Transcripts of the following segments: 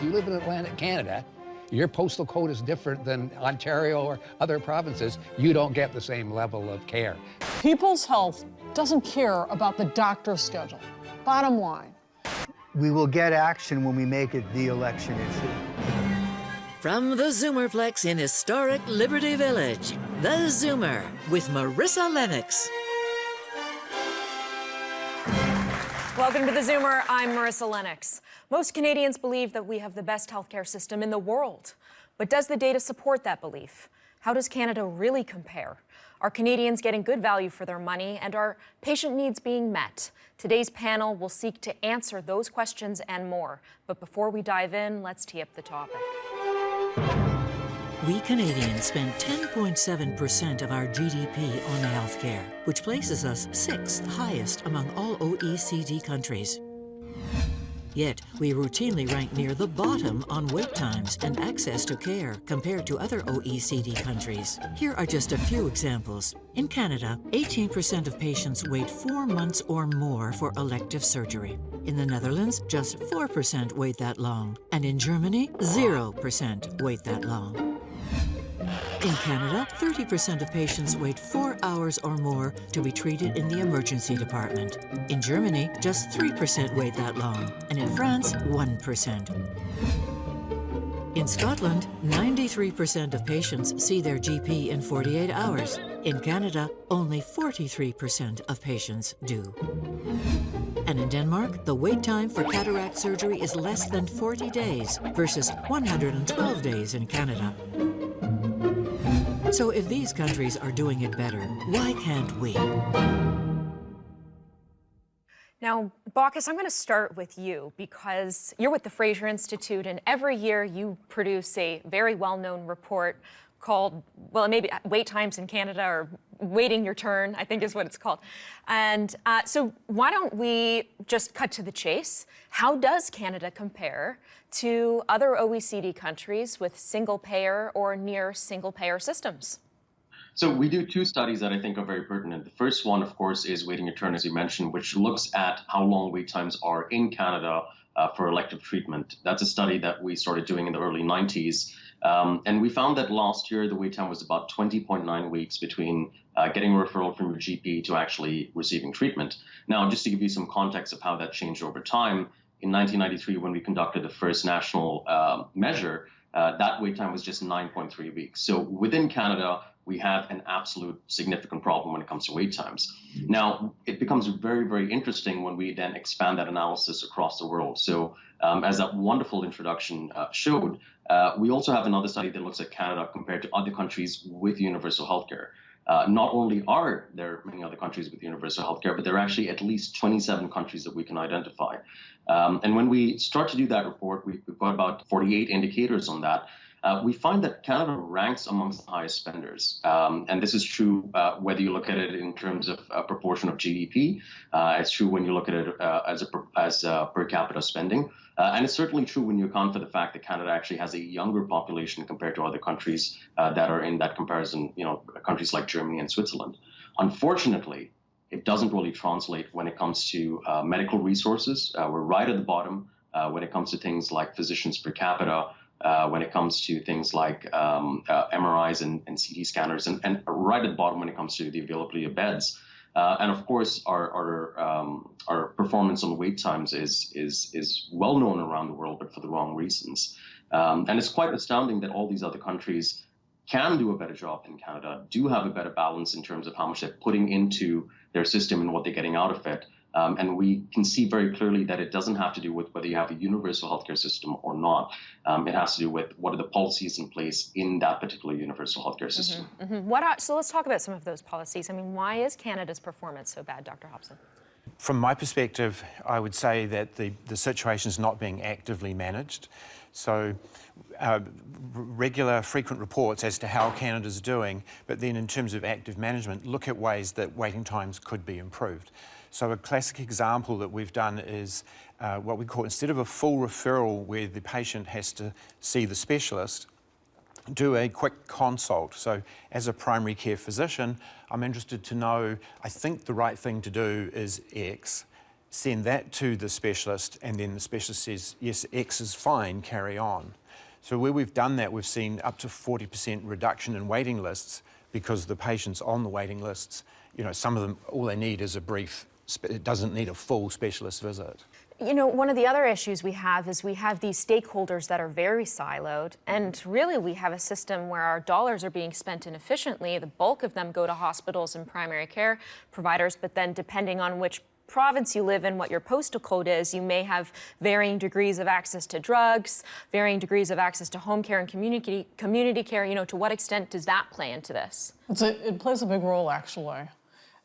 you live in Atlantic Canada, your postal code is different than Ontario or other provinces, you don't get the same level of care. People's health doesn't care about the doctor's schedule. Bottom line. We will get action when we make it the election issue. From the Zoomerplex in historic Liberty Village, the Zoomer with Marissa Lennox. Welcome to the Zoomer. I'm Marissa Lennox. Most Canadians believe that we have the best healthcare system in the world. But does the data support that belief? How does Canada really compare? Are Canadians getting good value for their money, and are patient needs being met? Today's panel will seek to answer those questions and more. But before we dive in, let's tee up the topic. We Canadians spend 10.7% of our GDP on healthcare, which places us 6th highest among all OECD countries. Yet, we routinely rank near the bottom on wait times and access to care compared to other OECD countries. Here are just a few examples. In Canada, 18% of patients wait 4 months or more for elective surgery. In the Netherlands, just 4% wait that long. And in Germany, 0% wait that long. In Canada, 30% of patients wait 4 hours or more to be treated in the emergency department. In Germany, just 3% wait that long, and in France, 1%. In Scotland, 93% of patients see their GP in 48 hours. In Canada, only 43% of patients do. And in Denmark, the wait time for cataract surgery is less than 40 days versus 112 days in Canada. So if these countries are doing it better, why can't we? Now, Baucus, I'm going to start with you because you're with the Fraser Institute, and every year you produce a very well-known report called, well, maybe Wait Times in Canada, or Waiting Your Turn, I think is what it's called. And so why don't we just cut to the chase? How does Canada compare to other OECD countries with single-payer or near single-payer systems? So we do 2 studies that I think are very pertinent. The first one, of course, is Waiting Your Turn, as you mentioned, which looks at how long wait times are in Canada for elective treatment. That's a study that we started doing in the early 90s. And we found that last year, the wait time was about 20.9 weeks between getting a referral from your GP to actually receiving treatment. Now, just to give you some context of how that changed over time, in 1993, when we conducted the first national measure, that wait time was just 9.3 weeks. So within Canada, we have an absolute significant problem when it comes to wait times. Now, it becomes very, very interesting when we then expand that analysis across the world. So as that wonderful introduction showed, we also have another study that looks at Canada compared to other countries with universal healthcare. Not only are there many other countries with universal healthcare, but there are actually at least 27 countries that we can identify. And when we start to do that report, we've got about 48 indicators on that. We find that Canada ranks amongst the highest spenders. And this is true whether you look at it in terms of proportion of GDP. It's true when you look at it as per capita spending. And it's certainly true when you account for the fact that Canada actually has a younger population compared to other countries that are in that comparison, countries like Germany and Switzerland. Unfortunately, it doesn't really translate when it comes to medical resources. We're right at the bottom when it comes to things like physicians per capita, when it comes to things like MRIs and CT scanners, and right at the bottom when it comes to the availability of beds. And of course, our performance on wait times is well known around the world, but for the wrong reasons. And it's quite astounding that all these other countries can do a better job than Canada, do have a better balance in terms of how much they're putting into their system and what they're getting out of it. And we can see very clearly that it doesn't have to do with whether you have a universal healthcare system or not. It has to do with what are the policies in place in that particular universal healthcare system. So let's talk about some of those policies. I mean, why is Canada's performance so bad, Dr. Hobson? From my perspective, I would say that the situation is not being actively managed. So regular, frequent reports as to how Canada's doing, but then in terms of active management, look at ways that waiting times could be improved. So a classic example that we've done is what we call, instead of a full referral where the patient has to see the specialist, do a quick consult. So as a primary care physician, I'm interested to know, I think the right thing to do is X. send that to the specialist, and then the specialist says, yes, X is fine, carry on. So where we've done that, we've seen up to 40% reduction in waiting lists, because the patients on the waiting lists, you know, some of them, all they need is a brief, it doesn't need a full specialist visit. You know, one of the other issues we have is we have these stakeholders that are very siloed, and really we have a system where our dollars are being spent inefficiently. The bulk of them go to hospitals and primary care providers, but then depending on which province you live in, what your postal code is, you may have varying degrees of access to drugs, varying degrees of access to home care and community care. You know, to what extent does that play into this? It plays a big role, actually.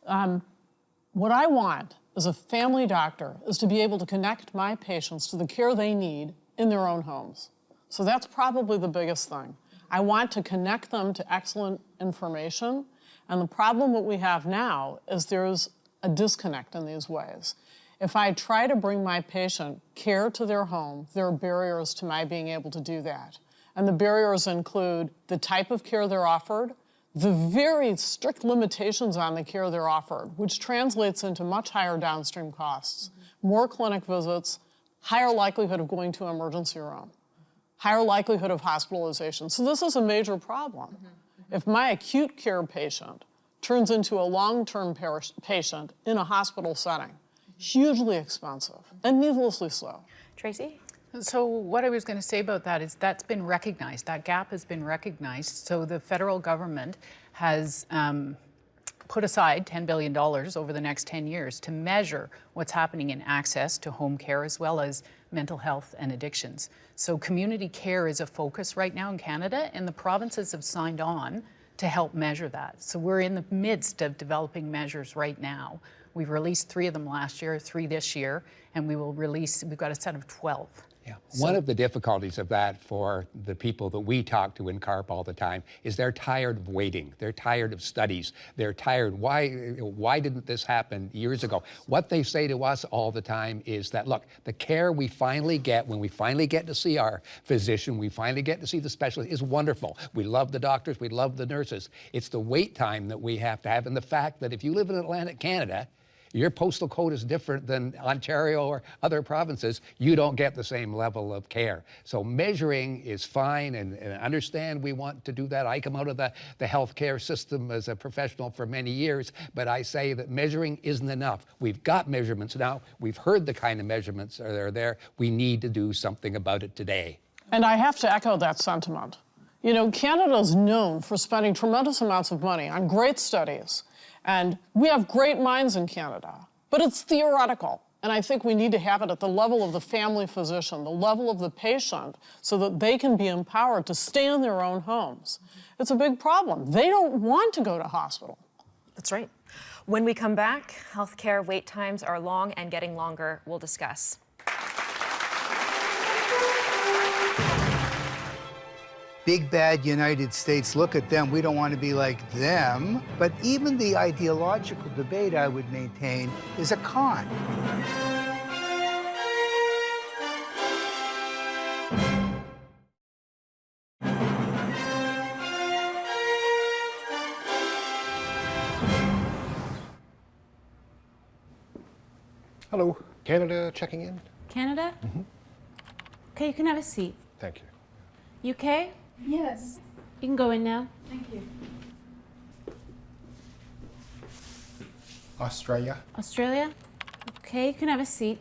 What I want as a family doctor is to be able to connect my patients to the care they need in their own homes. So that's probably the biggest thing. I want to connect them to excellent information, and the problem that we have now is there's a disconnect in these ways. If I try to bring my patient care to their home, there are barriers to my being able to do that. And the barriers include the type of care they're offered, the very strict limitations on the care they're offered, which translates into much higher downstream costs, more clinic visits, higher likelihood of going to emergency room, higher likelihood of hospitalization. So this is a major problem. If my acute care patient turns into a long-term patient in a hospital setting, hugely expensive and needlessly so. Tracy? So what I was going to say about that is that's been recognized. That gap has been recognized. So the federal government has put aside $10 billion over the next 10 years to measure what's happening in access to home care as well as mental health and addictions. So community care is a focus right now in Canada, and the provinces have signed on to help measure that. So we're in the midst of developing measures right now. We've released 3 of them last year, 3 this year, and we've got a set of 12. Yeah. One of the difficulties of that for the people that we talk to in CARP all the time is they're tired of waiting. They're tired of studies. They're tired, why didn't this happen years ago? What they say to us all the time is that, look, the care we finally get when we finally get to see our physician, we finally get to see the specialist, is wonderful. We love the doctors, we love the nurses. It's the wait time that we have to have, and the fact that if you live in Atlantic Canada, your postal code is different than Ontario or other provinces, you don't get the same level of care. So measuring is fine, and understand we want to do that. I come out of the healthcare system as a professional for many years, but I say that measuring isn't enough. We've got measurements now. We've heard the kind of measurements that are there. We need to do something about it today. And I have to echo that sentiment. You know, Canada's known for spending tremendous amounts of money on great studies. And we have great minds in Canada, but it's theoretical. And I think we need to have it at the level of the family physician, the level of the patient, so that they can be empowered to stay in their own homes. It's a big problem. They don't want to go to hospital. That's right. When we come back, healthcare wait times are long and getting longer. We'll discuss. Big bad United States, look at them, we don't want to be like them. But even the ideological debate, I would maintain, is a con. Hello, Canada checking in. Canada? Mm-hmm. Okay, you can have a seat. Thank you. UK? Yes. You can go in now. Thank you. Australia. Australia? Okay, you can have a seat.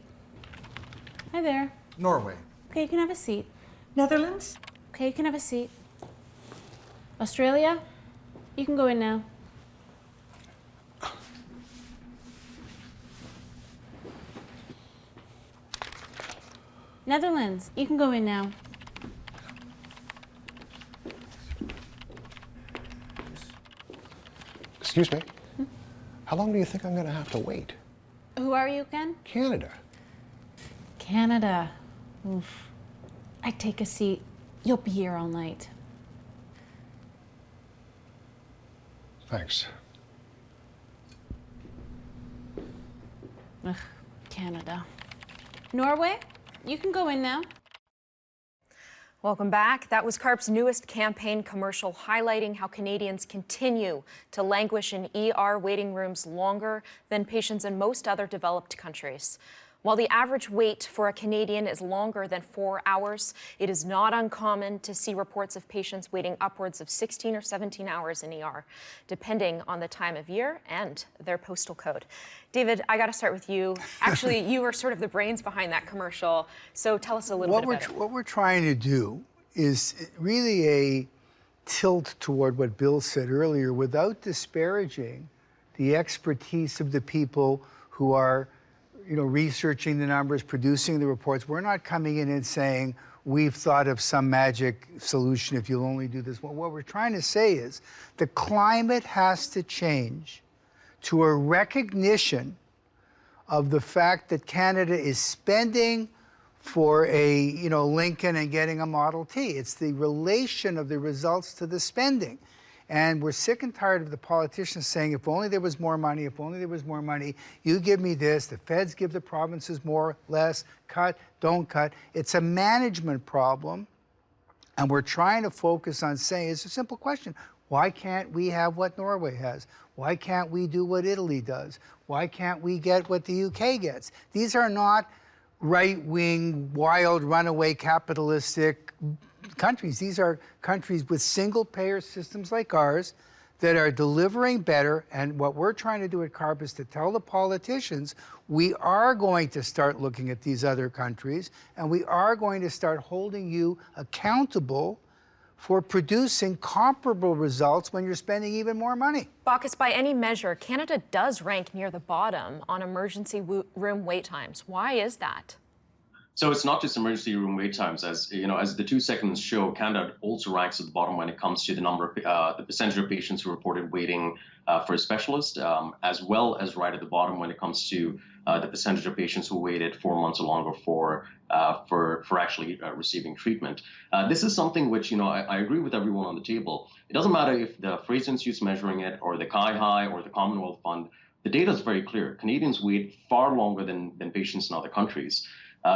Hi there. Norway. Okay, you can have a seat. Netherlands? Okay, you can have a seat. Australia? You can go in now. Netherlands, you can go in now. Excuse me. How long do you think I'm going to have to wait? Who are you again? Canada. Canada. Oof. I'd take a seat. You'll be here all night. Thanks. Ugh, Canada. Norway, you can go in now. Welcome back. That was CARP's newest campaign commercial highlighting how Canadians continue to languish in ER waiting rooms longer than patients in most other developed countries. While the average wait for a Canadian is longer than 4 hours, it is not uncommon to see reports of patients waiting upwards of 16 or 17 hours in ER, depending on the time of year and their postal code. David, I got to start with you. Actually, you are sort of the brains behind that commercial, so tell us a little bit about it. What we're trying to do is really a tilt toward what Bill said earlier, without disparaging the expertise of the people who are researching the numbers, producing the reports. We're not coming in and saying, we've thought of some magic solution if you'll only do this. Well, what we're trying to say is the climate has to change to a recognition of the fact that Canada is spending for a Lincoln and getting a Model T. It's the relation of the results to the spending. And we're sick and tired of the politicians saying, if only there was more money, if only there was more money, you give me this, the feds give the provinces more, less, cut, don't cut. It's a management problem. And we're trying to focus on saying, it's a simple question. Why can't we have what Norway has? Why can't we do what Italy does? Why can't we get what the UK gets? These are not right-wing, wild, runaway capitalistic countries. These are countries with single-payer systems like ours that are delivering better. And what we're trying to do at CARP is to tell the politicians we are going to start looking at these other countries, and we are going to start holding you accountable for producing comparable results when you're spending even more money. Baucus, by any measure, Canada does rank near the bottom on emergency room wait times. Why is that? So it's not just emergency room wait times. As as the 2 seconds show, Canada also ranks at the bottom when it comes to the number of the percentage of patients who reported waiting for a specialist, as well as right at the bottom when it comes to the percentage of patients who waited 4 months or longer for actually receiving treatment. This is something which I agree with everyone on the table. It doesn't matter if the Fraser Institute's measuring it, or the CIHI, or the Commonwealth Fund. The data is very clear. Canadians wait far longer than patients in other countries.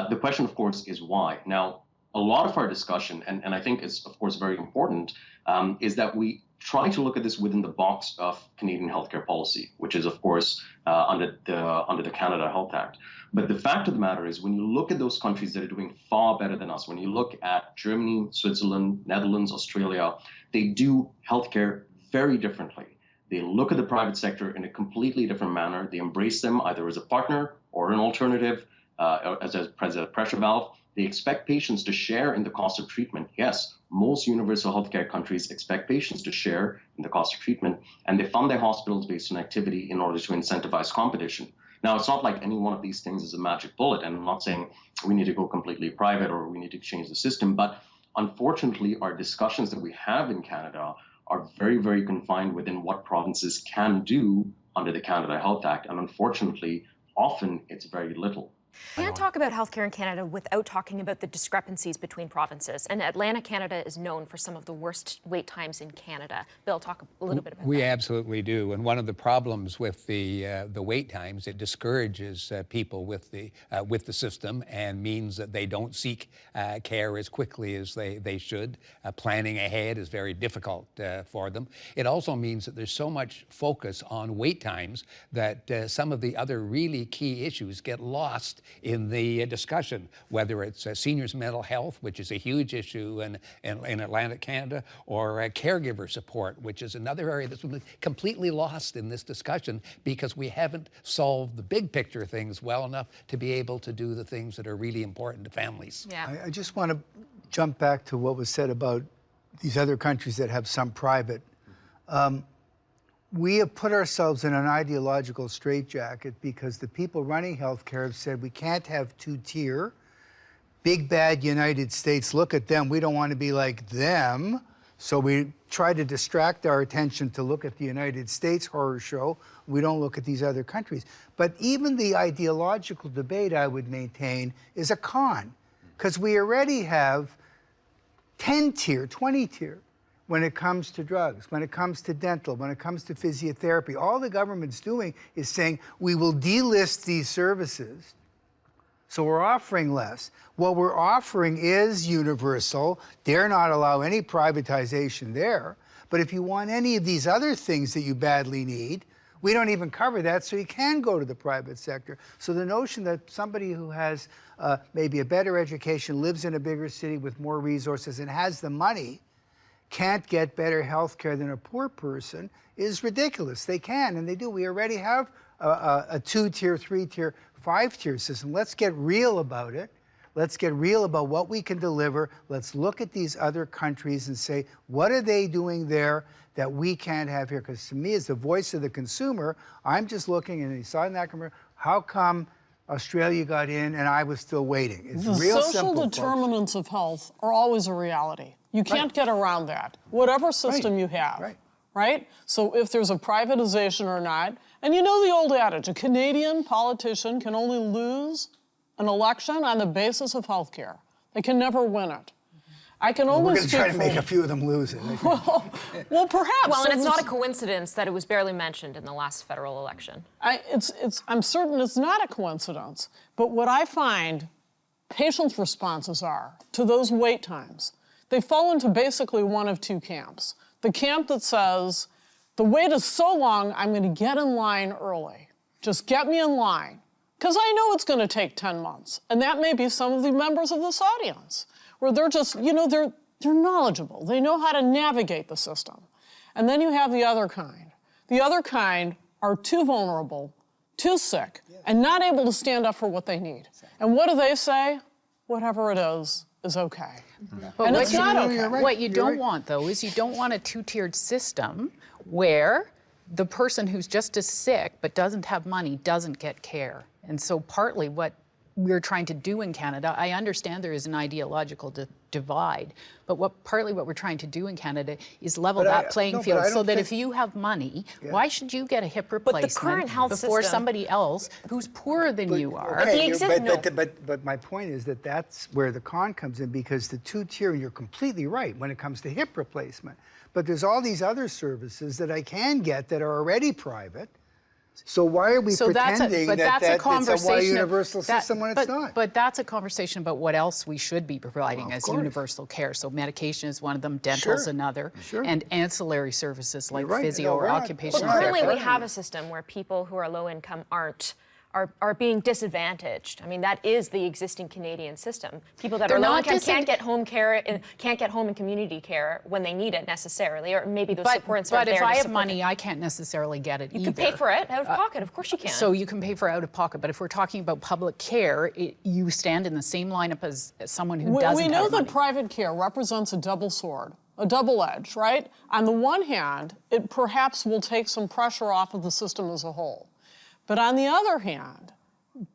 The question, of course, is why. Now, a lot of our discussion, and I think it's, of course, very important, is that we try to look at this within the box of Canadian healthcare policy, which is, of course, under the Canada Health Act. But the fact of the matter is, when you look at those countries that are doing far better than us, when you look at Germany, Switzerland, Netherlands, Australia, they do healthcare very differently. They look at the private sector in a completely different manner. They embrace them either as a partner or an alternative, as a pressure valve. They expect patients to share in the cost of treatment. Yes, most universal healthcare countries expect patients to share in the cost of treatment, and they fund their hospitals based on activity in order to incentivize competition. Now, it's not like any one of these things is a magic bullet, and I'm not saying we need to go completely private or we need to change the system, but unfortunately, our discussions that we have in Canada are very, very confined within what provinces can do under the Canada Health Act, and unfortunately, often it's very little. Can't talk about healthcare in Canada without talking about the discrepancies between provinces. And Atlantic Canada is known for some of the worst wait times in Canada. Bill, talk a little bit about that. We absolutely do. And one of the problems with the wait times, it discourages people with the system and means that they don't seek care as quickly as they should. Planning ahead is very difficult for them. It also means that there's so much focus on wait times that some of the other really key issues get lost in the discussion, whether it's seniors' mental health, which is a huge issue in Atlantic Canada, or caregiver support, which is another area that's been completely lost in this discussion because we haven't solved the big picture things well enough to be able to do the things that are really important to families. Yeah. I just want to jump back to what was said about these other countries that have some private. We have put ourselves in an ideological straitjacket because the people running healthcare have said we can't have two-tier. Big bad United States, look at them, we don't want to be like them. So we try to distract our attention to look at the United States horror show. We don't look at these other countries. But even the ideological debate, I would maintain, is a con, because we already have 10-tier, 20-tier. When it comes to drugs, when it comes to dental, when it comes to physiotherapy. All the government's doing is saying, we will delist these services, so we're offering less. What we're offering is universal. Dare not allow any privatization there. But if you want any of these other things that you badly need, We don't even cover that, so you can go to the private sector. So the notion that somebody who has maybe a better education, lives in a bigger city with more resources and has the money can't get better health care than a poor person is ridiculous. They can, and they do. We already have a 2-tier, 3-tier, 5-tier system. Let's get real about it. Let's get real about what we can deliver. Let's look at these other countries and say, what are they doing there that we can't have here? Because to me, as the voice of the consumer, I'm just looking, and you saw in that commercial, how come Australia got in and I was still waiting? It's real social simple, determinants of health are always a reality. You can't get around that, whatever system you have, right? So if there's a privatization or not, and you know the old adage, a Canadian politician can only lose an election on the basis of health care. They can never win it. I can only We're going to speak try to for make a few of them lose it. well, perhaps. Well, and it's not a coincidence that it was barely mentioned in the last federal election. I'm certain it's not a coincidence. But what I find patients' responses are to those wait times, they fall into basically one of two camps. The camp that says, the wait is so long, I'm going to get in line early. Just get me in line. Because I know it's going to take 10 months. And that may be some of the members of this audience, where they're just, you know, they're knowledgeable. They know how to navigate the system. And then you have the other kind. The other kind are too vulnerable, too sick, and not able to stand up for what they need. And what do they say? Whatever it is okay. But and it's not okay. What you don't want, though, is you don't want a two-tiered system where the person who's just as sick but doesn't have money doesn't get care. And so partly what we're trying to do in Canada, I understand there is an ideological divide, but partly what we're trying to do in Canada is level that playing field so that if you have money, why should you get a hip replacement current health before system, somebody else who's poorer than you are? Okay, but my point is that that's where the con comes in, because the 2-tier, you're completely right when it comes to hip replacement, but there's all these other services that I can get that are already private. So why are we pretending that it's a universal system when it's not? But that's a conversation about what else we should be providing as universal care. So medication is one of them, dental is another, and ancillary services like physio or occupational therapy. Currently we have a system where people who are low income are being disadvantaged. I mean, that is the existing Canadian system. People that are low income can't get home care, can't get home and community care when they need it necessarily, or maybe those supports aren't there. But if I have money, I can't necessarily get it either. You can pay for it out of pocket, of course you can. So you can pay for out of pocket, but if we're talking about public care, you stand in the same lineup as someone who doesn't have money. We know that private care represents a double sword, a double edge, right? On the one hand, it perhaps will take some pressure off of the system as a whole. But on the other hand,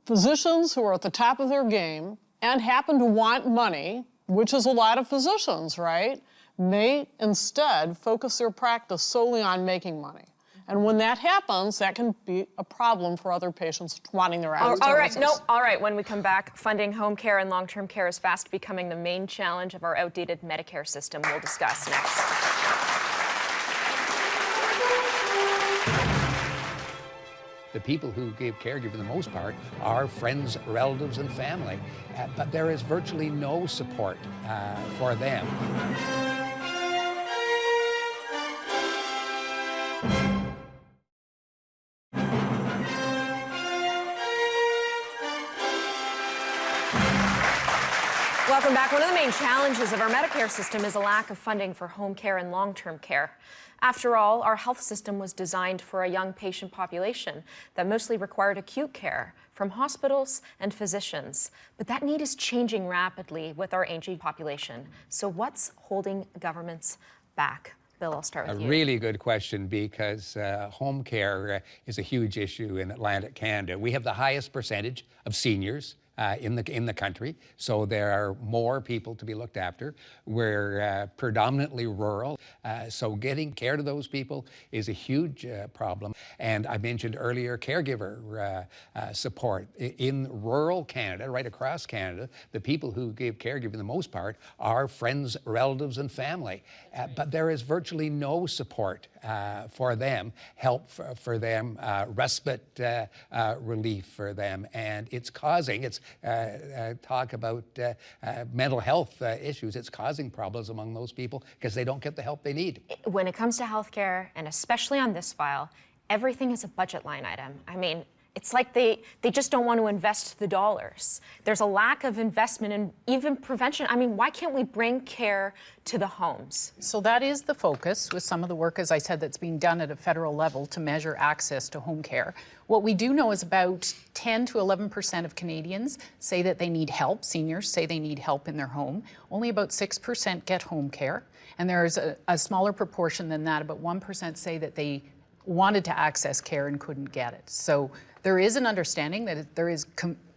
physicians who are at the top of their game and happen to want money, which is a lot of physicians, right, may instead focus their practice solely on making money. And when that happens, that can be a problem for other patients wanting their access. All right, when we come back, funding home care and long-term care is fast becoming the main challenge of our outdated Medicare system. We'll discuss next. The people who give caregiving, for the most part, are friends, relatives, and family. But there is virtually no support for them. Welcome back. One of the main challenges of our Medicare system is a lack of funding for home care and long-term care. After all, our health system was designed for a young patient population that mostly required acute care from hospitals and physicians. But that need is changing rapidly with our aging population. So what's holding governments back? Bill, I'll start with you. A really good question, because home care is a huge issue in Atlantic Canada. We have the highest percentage of seniors in the country, so there are more people to be looked after. We're predominantly rural, so getting care to those people is a huge problem. And I mentioned earlier caregiver support. In rural Canada, right across Canada, the people who give caregiving, the most part, are friends, relatives, and family. But there is virtually no support for them, help for them, respite relief for them, and it's causing, talk about mental health issues, it's causing problems among those people because they don't get the help they need. When it comes to healthcare, and especially on this file, everything is a budget line item. I mean, it's like they just don't want to invest the dollars. There's a lack of investment in even prevention. I mean, why can't we bring care to the homes? So that is the focus with some of the work, as I said, that's being done at a federal level to measure access to home care. What we do know is about 10 to 11% of Canadians say that they need help. Seniors say they need help in their home. Only about 6% get home care. And there's a smaller proportion than that, about 1% say that they wanted to access care and couldn't get it. So there is an understanding that there is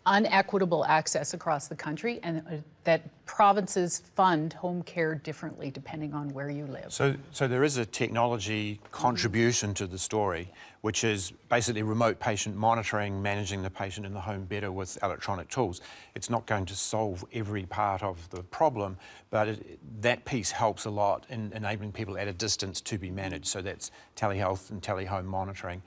unequitable access across the country, and that provinces fund home care differently depending on where you live. So there is a technology contribution to the story, which is basically remote patient monitoring, managing the patient in the home better with electronic tools. It's not going to solve every part of the problem, but that piece helps a lot in enabling people at a distance to be managed. So that's telehealth and telehome monitoring.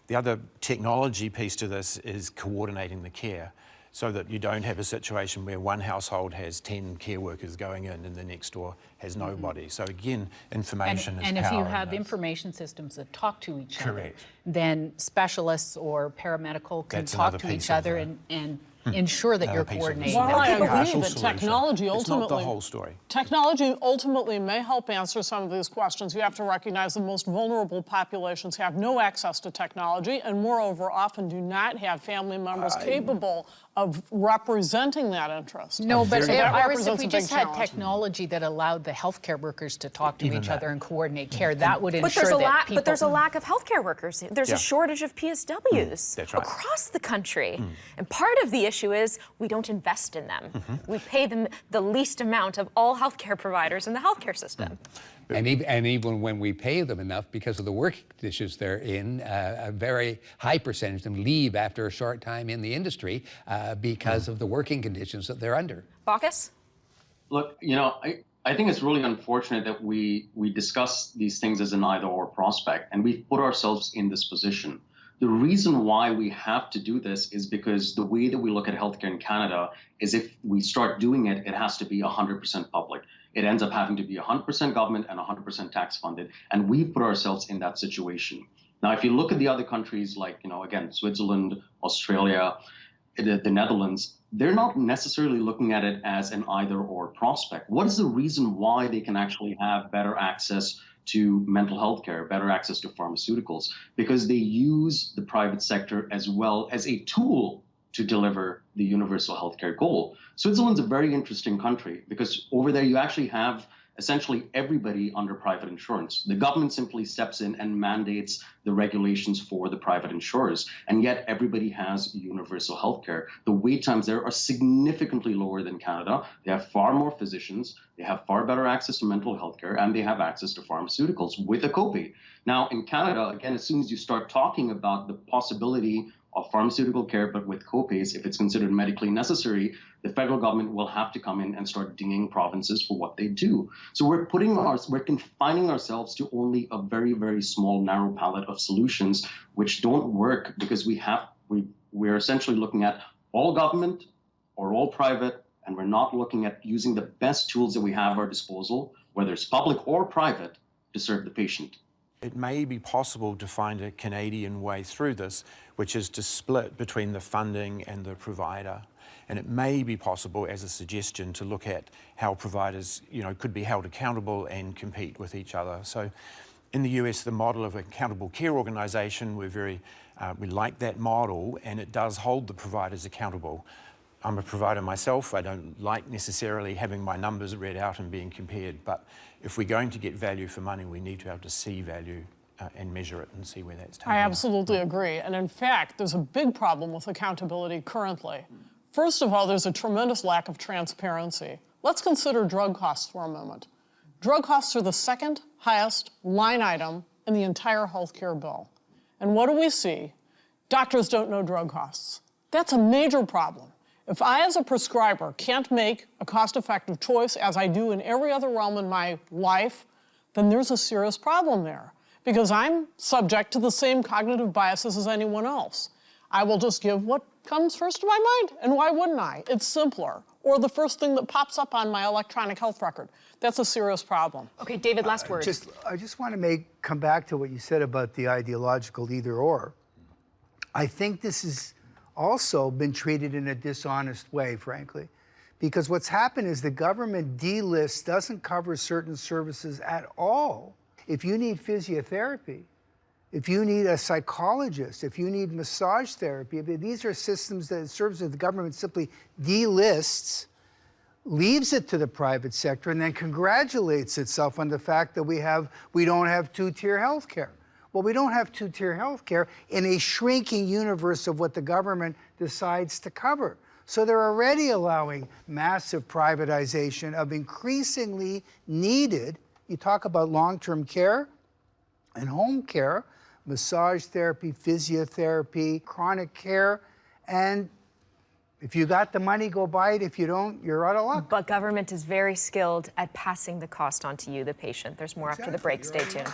The other technology piece to this is coordinating the care, so that you don't have a situation where one household has 10 care workers going in and the next door has nobody. So again, information is power. And if you have information systems that talk to each other, Correct. then specialists or paramedical can That's talk another to piece each of other that. and ensure that Another you're piece of the coordinating. story. Well, I that. agree Partial that solution. technology It's not the ultimately- whole story. Technology ultimately may help answer some of these questions. You have to recognize the most vulnerable populations have no access to technology and moreover often do not have family members capable of representing that interest. No, but So that Iris, if represents we a big just had challenge. technology that allowed the healthcare workers to talk to Even each that. other and coordinate care, that would But ensure there's a that lack. people... But there's a lack of healthcare workers. There's Yeah. a shortage of PSWs That's right. across the country, and part of the issue is we don't invest in them. We pay them the least amount of all healthcare providers in the healthcare system. And even when we pay them enough, because of the work conditions they're in, a very high percentage of them leave after a short time in the industry because of the working conditions that they're under. Baucus? Look, I think it's really unfortunate that we discuss these things as an either-or prospect, and we've put ourselves in this position. The reason why we have to do this is because the way that we look at healthcare in Canada is if we start doing it, it has to be 100% public. It ends up having to be 100% government and 100% tax funded, and we've put ourselves in that situation. Now, if you look at the other countries like, again, Switzerland, Australia, the Netherlands, they're not necessarily looking at it as an either-or prospect. What is the reason why they can actually have better access to mental health care, better access to pharmaceuticals? Because they use the private sector as well as a tool to deliver the universal healthcare goal. Switzerland's a very interesting country because over there you actually have essentially everybody under private insurance. The government simply steps in and mandates the regulations for the private insurers, and yet everybody has universal healthcare. The wait times there are significantly lower than Canada. They have far more physicians, they have far better access to mental health care, and they have access to pharmaceuticals with a copay. Now, in Canada, again, as soon as you start talking about the possibility of pharmaceutical care, but with copays, if it's considered medically necessary, the federal government will have to come in and start dinging provinces for what they do. So we're confining ourselves to only a very, very small, narrow palette of solutions, which don't work because we're essentially looking at all government or all private, and we're not looking at using the best tools that we have at our disposal, whether it's public or private, to serve the patient. It may be possible to find a Canadian way through this, which is to split between the funding and the provider. And it may be possible, as a suggestion, to look at how providers, could be held accountable and compete with each other. So in the US, the model of accountable care organisation, we like that model, and it does hold the providers accountable. I'm a provider myself. I don't like necessarily having my numbers read out and being compared, but if we're going to get value for money, we need to be able to see value and measure it and see where that's taken. I absolutely agree. And in fact, there's a big problem with accountability currently. First of all, there's a tremendous lack of transparency. Let's consider drug costs for a moment. Drug costs are the second highest line item in the entire healthcare bill. And what do we see? Doctors don't know drug costs. That's a major problem. If I, as a prescriber, can't make a cost-effective choice, as I do in every other realm in my life, then there's a serious problem there, because I'm subject to the same cognitive biases as anyone else. I will just give what comes first to my mind, and why wouldn't I? It's simpler. or the first thing that pops up on my electronic health record. That's a serious problem. Okay, David, last word. I just want to come back to what you said about the ideological either or. I think this has also been treated in a dishonest way, frankly, because what's happened is the government D-list doesn't cover certain services at all. If you need physiotherapy, if you need a psychologist, if you need massage therapy, these are services that the government simply delists, leaves it to the private sector, and then congratulates itself on the fact that we don't have two-tier health care. Well, we don't have two-tier health care in a shrinking universe of what the government decides to cover. So they're already allowing massive privatization of increasingly needed, you talk about long-term care and home care, massage therapy, physiotherapy, chronic care, and if you got the money, go buy it. If you don't, you're out of luck. But government is very skilled at passing the cost on to you, the patient. There's more after the break. Stay tuned.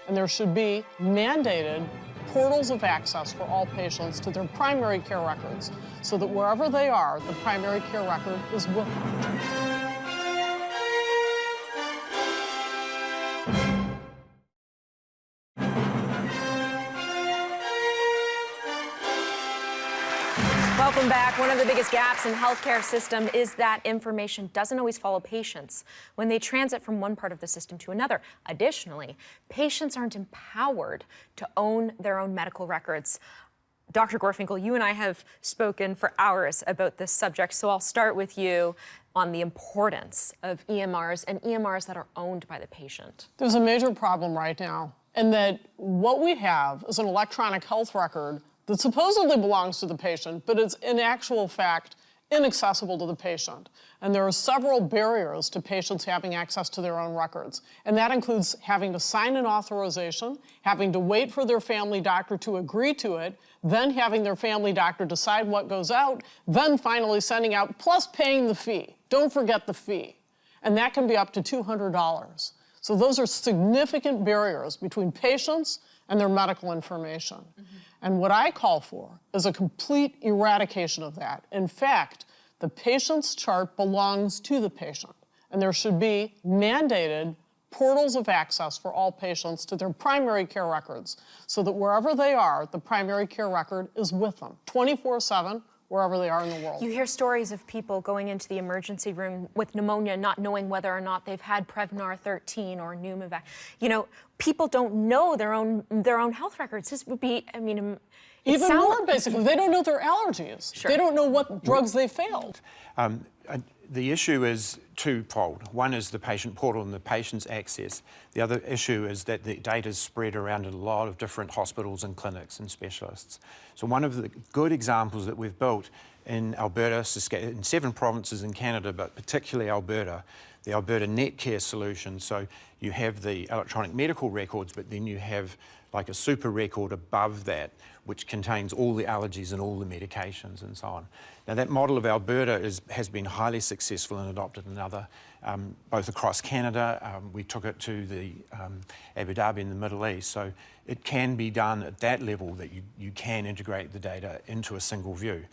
And there should be mandated portals of access for all patients to their primary care records, so that wherever they are, the primary care record is with them. Welcome back. One of the biggest gaps in the healthcare system is that information doesn't always follow patients when they transit from one part of the system to another. Additionally, patients aren't empowered to own their own medical records. Dr. Gorfinkel, you and I have spoken for hours about this subject, so I'll start with you on the importance of EMRs and EMRs that are owned by the patient. There's a major problem right now, in that what we have is an electronic health record that supposedly belongs to the patient, but it's in actual fact inaccessible to the patient. And there are several barriers to patients having access to their own records. And that includes having to sign an authorization, having to wait for their family doctor to agree to it, then having their family doctor decide what goes out, then finally sending out, plus paying the fee. Don't forget the fee. And that can be up to $200. So those are significant barriers between patients and their medical information. And what I call for is a complete eradication of that. In fact, the patient's chart belongs to the patient, and there should be mandated portals of access for all patients to their primary care records, so that wherever they are, the primary care record is with them, 24/7, wherever they are in the world. You hear stories of people going into the emergency room with pneumonia, not knowing whether or not they've had Prevnar 13 or Pneumovax. You know, people don't know their own health records. This would be, I mean, even more basically, they don't know their allergies. Sure. They don't know what drugs they failed. The issue is twofold. One is the patient portal and the patient's access. The other issue is that the data is spread around in a lot of different hospitals and clinics and specialists. So one of the good examples that we've built in Alberta, in 7 provinces in Canada, but particularly Alberta, the Alberta Netcare solution. So you have the electronic medical records, but then you have like a super record above that, which contains all the allergies and all the medications and so on. Now that model of Alberta has been highly successful and adopted in other, both across Canada. We took it to the Abu Dhabi in the Middle East. So it can be done at that level, that you can integrate the data into a single view.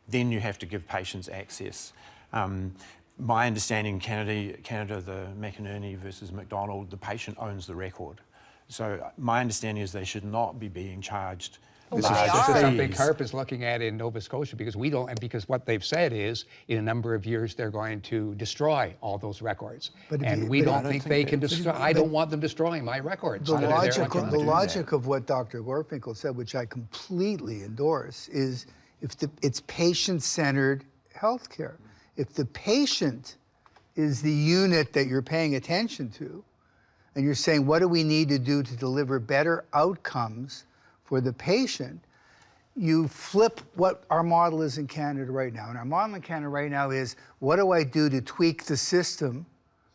Then you have to give patients access. My understanding in Canada, the McInerney versus McDonald, the patient owns the record. So my understanding is they should not be being charged. This is something CARP is looking at in Nova Scotia, because we don't, and because what they've said is in a number of years they're going to destroy all those records. And we don't think they can destroy. I don't want them destroying my records. The logic of what Dr. Gorfinkel said, which I completely endorse, is it's patient-centered healthcare. If the patient is the unit that you're paying attention to, and you're saying, what do we need to do to deliver better outcomes for the patient, you flip what our model is in Canada right now. And our model in Canada right now is, what do I do to tweak the system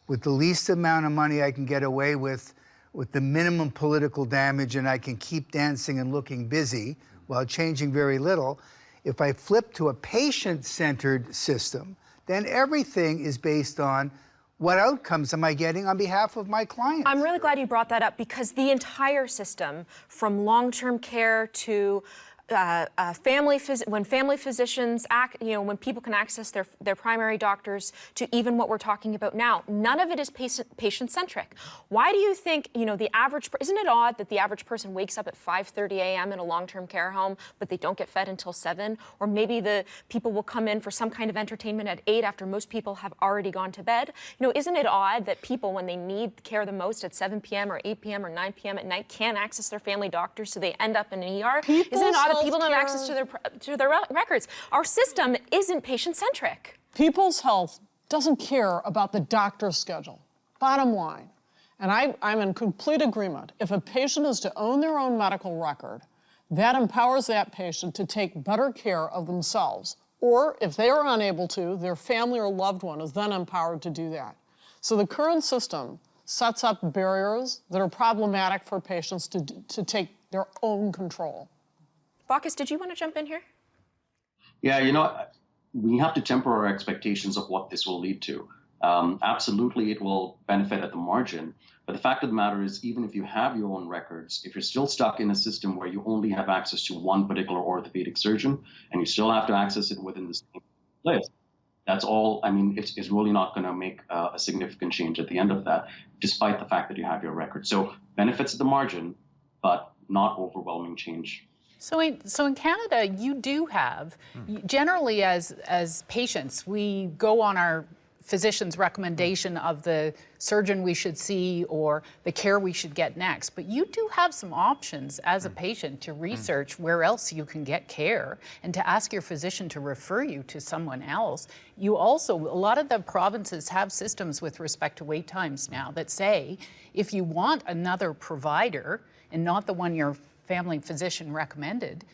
with the least amount of money I can get away with the minimum political damage, and I can keep dancing and looking busy while changing very little. If I flip to a patient-centered system, then everything is based on, what outcomes am I getting on behalf of my clients? I'm really glad you brought that up, because the entire system, from long-term care to when family physicians when people can access their primary doctors, to even what we're talking about now, none of it is patient-centric. Why do you think, isn't it odd that the average person wakes up at 5:30 a.m. in a long-term care home, but they don't get fed until 7? Or maybe the people will come in for some kind of entertainment at 8 after most people have already gone to bed? Isn't it odd that people, when they need care the most at 7 p.m. or 8 p.m. or 9 p.m. at night, can't access their family doctors, so they end up in an ER? Isn't it odd that people don't have access to their records? Our system isn't patient-centric. People's Health doesn't care about the doctor's schedule. Bottom line. And I'm in complete agreement. If a patient is to own their own medical record, that empowers that patient to take better care of themselves. Or if they are unable to, their family or loved one is then empowered to do that. So the current system sets up barriers that are problematic for patients to take their own control. Bacchus, did you want to jump in here? Yeah, we have to temper our expectations of what this will lead to. Absolutely, it will benefit at the margin. But the fact of the matter is, even if you have your own records, if you're still stuck in a system where you only have access to one particular orthopedic surgeon, and you still have to access it within the same place, that's all. I mean, it's really not going to make a significant change at the end of that, despite the fact that you have your record. So benefits at the margin, but not overwhelming change. So in Canada, you do have, generally as patients, we go on our physician's recommendation of the surgeon we should see or the care we should get next. But you do have some options as a patient to research where else you can get care and to ask your physician to refer you to someone else. You also, a lot of the provinces have systems with respect to wait times now that say, if you want another provider and not the one your family physician recommended,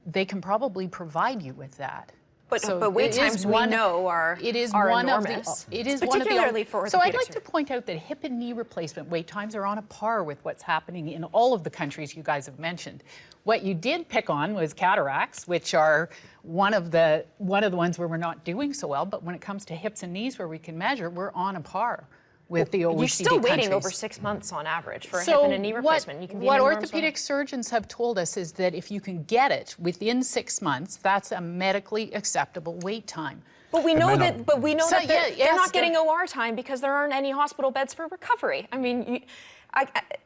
they can probably provide you with that. But wait times we know are enormous. It is particularly for orthopedics. So I'd like to point out that hip and knee replacement wait times are on a par with what's happening in all of the countries you guys have mentioned. What you did pick on was cataracts, which are one of the ones where we're not doing so well. But when it comes to hips and knees, where we can measure, we're on a par with the OECD You're still waiting countries. over 6 months on average for a hip and a knee replacement. You can be what in orthopedic surgeons have told us is that if you can get it within 6 months, that's a medically acceptable wait time. But we know that. But we know that they're not getting OR time because there aren't any hospital beds for recovery. I mean,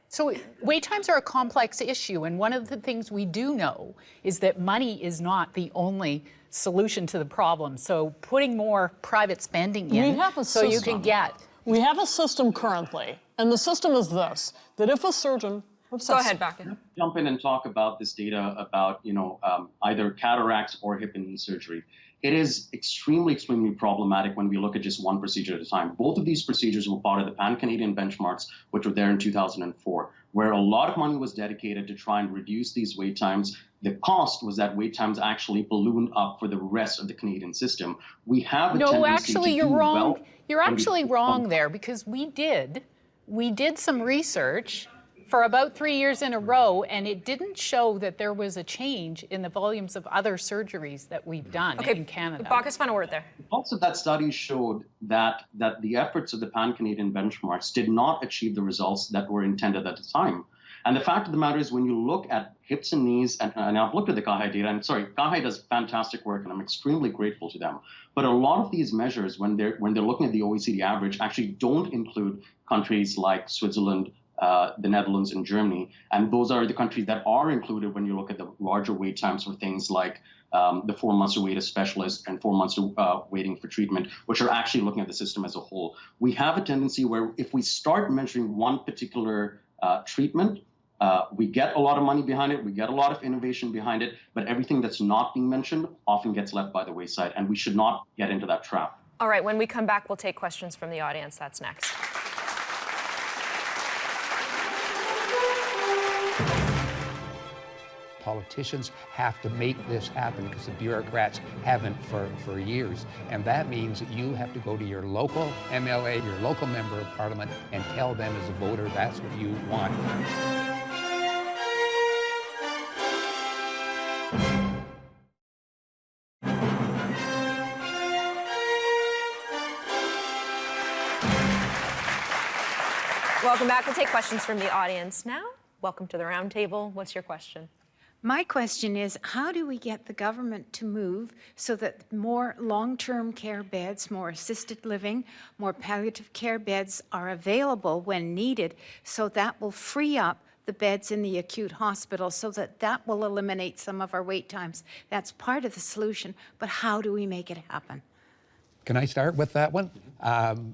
So wait times are a complex issue, and one of the things we do know is that money is not the only solution to the problem. So putting more private spending in so you can get. We have a system currently, and the system is this, that if a surgeon... Go ahead, Bacchus. Jump in and talk about this data about, either cataracts or hip and knee surgery. It is extremely problematic when we look at just one procedure at a time. Both of these procedures were part of the Pan-Canadian benchmarks, which were there in 2004, where a lot of money was dedicated to try and reduce these wait times. The cost was that wait times actually ballooned up for the rest of the Canadian system. We have a No, actually, you're wrong. You're actually wrong there, because we did some research for about 3 years in a row, and it didn't show that there was a change in the volumes of other surgeries that we've done in Canada. Bacchus, final word there. Also, that study showed that the efforts of the Pan-Canadian benchmarks did not achieve the results that were intended at the time. And the fact of the matter is, when you look at hips and knees, and I've looked at the CAHI data, and CAHI does fantastic work, and I'm extremely grateful to them. But a lot of these measures, when they're looking at the OECD average, actually don't include countries like Switzerland, the Netherlands, and Germany. And those are the countries that are included when you look at the larger wait times for things like the 4 months to wait a specialist and 4 months to waiting for treatment, which are actually looking at the system as a whole. We have a tendency where if we start measuring one particular treatment, we get a lot of money behind it, we get a lot of innovation behind it, but everything that's not being mentioned often gets left by the wayside, and we should not get into that trap. All right, when we come back, we'll take questions from the audience. That's next. Politicians have to make this happen because the bureaucrats haven't for years. And that means that you have to go to your local MLA, your local member of parliament, and tell them as a voter that's what you want. Welcome back. We'll take questions from the audience now. Welcome to the round table. What's your question? My question is, how do we get the government to move so that more long-term care beds, more assisted living, more palliative care beds are available when needed, so that will free up the beds in the acute hospital, so that that will eliminate some of our wait times? That's part of the solution, but how do we make it happen? Can I start with that one?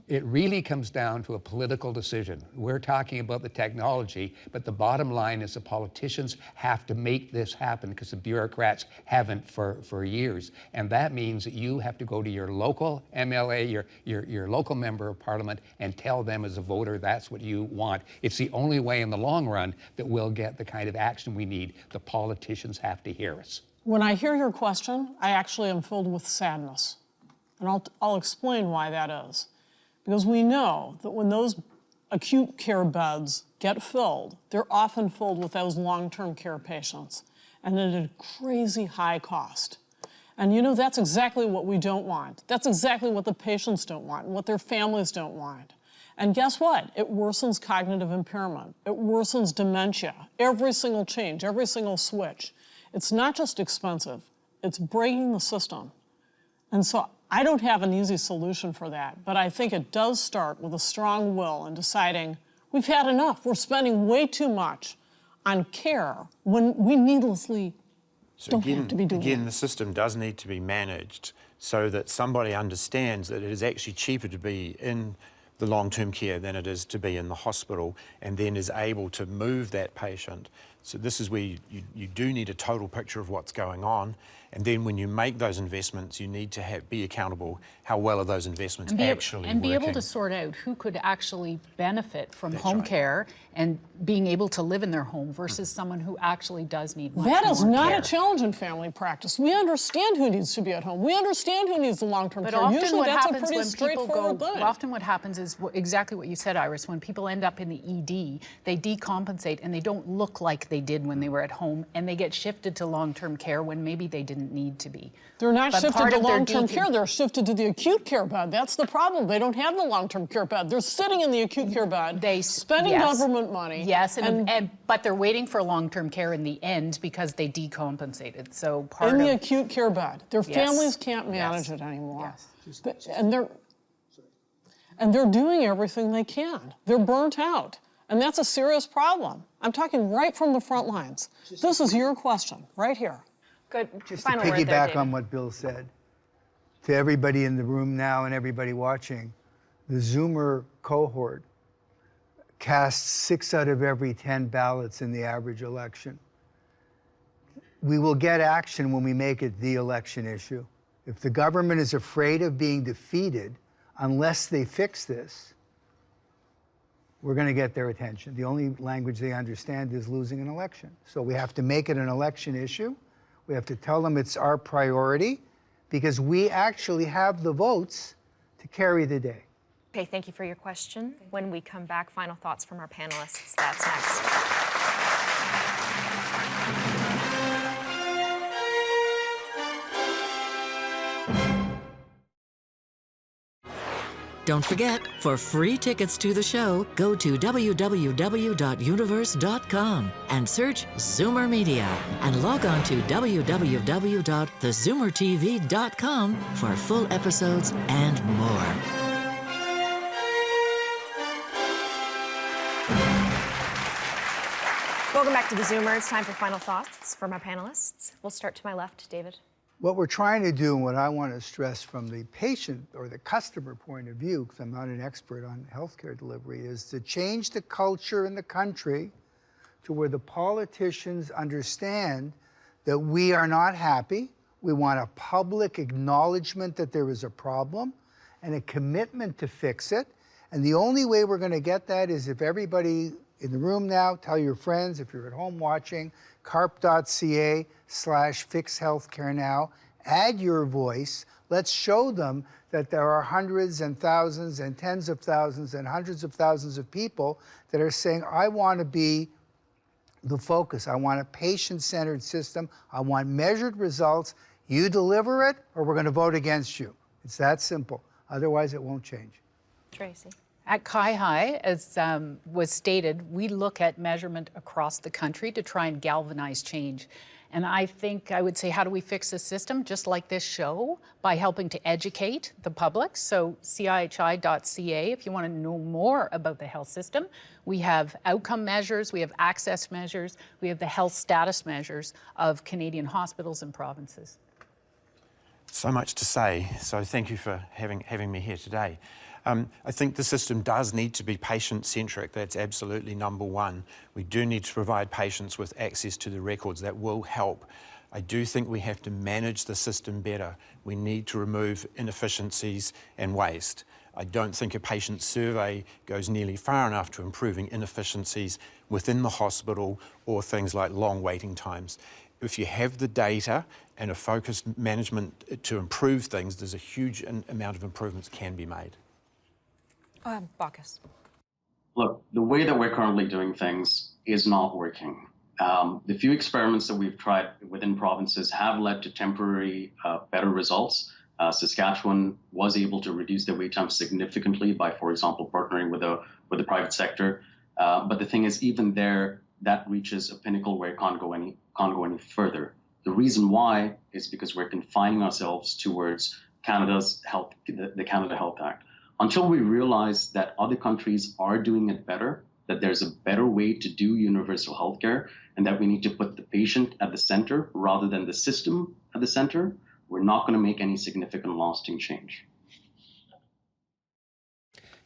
It really comes down to a political decision. We're talking about the technology, but the bottom line is the politicians have to make this happen because the bureaucrats haven't for years. And that means that you have to go to your local MLA, your local member of parliament, and tell them as a voter that's what you want. It's the only way in the long run that we'll get the kind of action we need. The politicians have to hear us. When I hear your question, I actually am filled with sadness. And I'll explain why that is. Because we know that when those acute care beds get filled, they're often filled with those long-term care patients, and at a crazy high cost. And you know, that's exactly what we don't want. That's exactly what the patients don't want and what their families don't want. And guess what? It worsens cognitive impairment. It worsens dementia. Every single change, every single switch. It's not just expensive, it's breaking the system. And so I don't have an easy solution for that, but I think it does start with a strong will and deciding we've had enough. We're spending way too much on care when we needlessly don't have to be doing Again, it. the system does need to be managed so that somebody understands that it is actually cheaper to be in the long-term care than it is to be in the hospital, and then is able to move that patient. So this is where you do need a total picture of what's going on, and then when you make those investments, you need to be accountable. How well are those investments actually working? And be able to sort out who could actually benefit from home care and being able to live in their home versus someone who actually does need much That is more not care. a challenge in family practice. We understand who needs to be at home. We understand who needs the long-term But care. often Usually what that's a happens pretty when people go, straightforward thing. often what happens is exactly what you said, Iris. When people end up in the ED, they decompensate and they don't look like they did when they were at home, and they get shifted to long-term care when maybe they didn't need to be. They're not But shifted part to of their long-term care, they're shifted to the acute care bed. That's the problem. They don't have the long-term care bed. They're sitting in the acute care bed, spending government money. Yes, but they're waiting for long-term care in the end because they decompensated. So part in of the acute care bed. Their families can't manage it anymore. And they're doing everything they can. They're burnt out. And that's a serious problem. I'm talking right from the front lines. This is your question, right here. Good. Just to piggyback on what Bill said, to everybody in the room now and everybody watching, the Zoomer cohort casts 6 out of every 10 ballots in the average election. We will get action when we make it the election issue. If the government is afraid of being defeated, unless they fix this, we're going to get their attention. The only language they understand is losing an election. So we have to make it an election issue. We have to tell them it's our priority because we actually have the votes to carry the day. Okay, thank you for your question. When we come back, final thoughts from our panelists. That's next. Don't forget, for free tickets to the show, go to www.universe.com and search Zoomer Media, and log on to www.thezoomertv.com for full episodes and more. Welcome back to the Zoomer. It's time for final thoughts from our panelists. We'll start to my left, David. What we're trying to do, and what I want to stress from the patient or the customer point of view, because I'm not an expert on healthcare delivery, is to change the culture in the country to where the politicians understand that we are not happy. We want a public acknowledgement that there is a problem and a commitment to fix it. And the only way we're going to get that is if everybody in the room now, tell your friends, if you're at home watching, carp.ca/fixhealthcarenow, add your voice. Let's show them that there are hundreds and thousands and tens of thousands and hundreds of thousands of people that are saying, I want to be the focus. I want a patient-centered system. I want measured results. You deliver it, or we're going to vote against you. It's that simple. Otherwise, it won't change. Tracy. At CIHI, as was stated, we look at measurement across the country to try and galvanize change. And I think I would say, how do we fix the system? Just like this show, by helping to educate the public. So cihi.ca, if you want to know more about the health system. We have outcome measures, we have access measures, we have the health status measures of Canadian hospitals and provinces. So much to say, so thank you for having me here today. I think the system does need to be patient-centric. That's absolutely number one. We do need to provide patients with access to the records. That will help. I do think we have to manage the system better. We need to remove inefficiencies and waste. I don't think a patient survey goes nearly far enough to improving inefficiencies within the hospital or things like long waiting times. If you have the data and a focused management to improve things, there's a huge amount of improvements can be made. Bacchus. Look, the way that we're currently doing things is not working. The few experiments that we've tried within provinces have led to temporary better results. Saskatchewan was able to reduce their wait time significantly by, for example, partnering with the private sector. But the thing is, even there, that reaches a pinnacle where it can't go any further. The reason why is because we're confining ourselves towards Canada's health, the Canada Health Act. Until we realize that other countries are doing it better, that there's a better way to do universal healthcare, and that we need to put the patient at the center rather than the system at the center, we're not going to make any significant lasting change.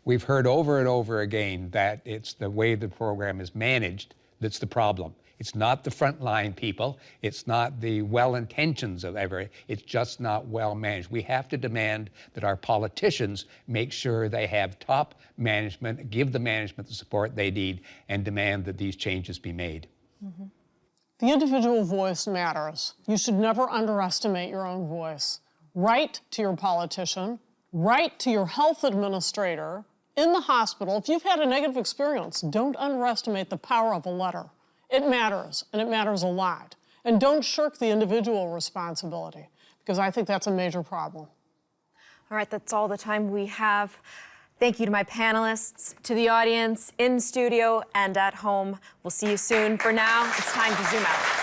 We've heard over and over again that it's the way the program is managed that's the problem. It's not the frontline people. It's not the well-intentions of everyone. It's just not well managed. We have to demand that our politicians make sure they have top management, give the management the support they need, and demand that these changes be made. Mm-hmm. The individual voice matters. You should never underestimate your own voice. Write to your politician, write to your health administrator in the hospital. If you've had a negative experience, don't underestimate the power of a letter. It matters, and it matters a lot. And don't shirk the individual responsibility, because I think that's a major problem. All right, that's all the time we have. Thank you to my panelists, to the audience in studio and at home. We'll see you soon. For now, it's time to zoom out.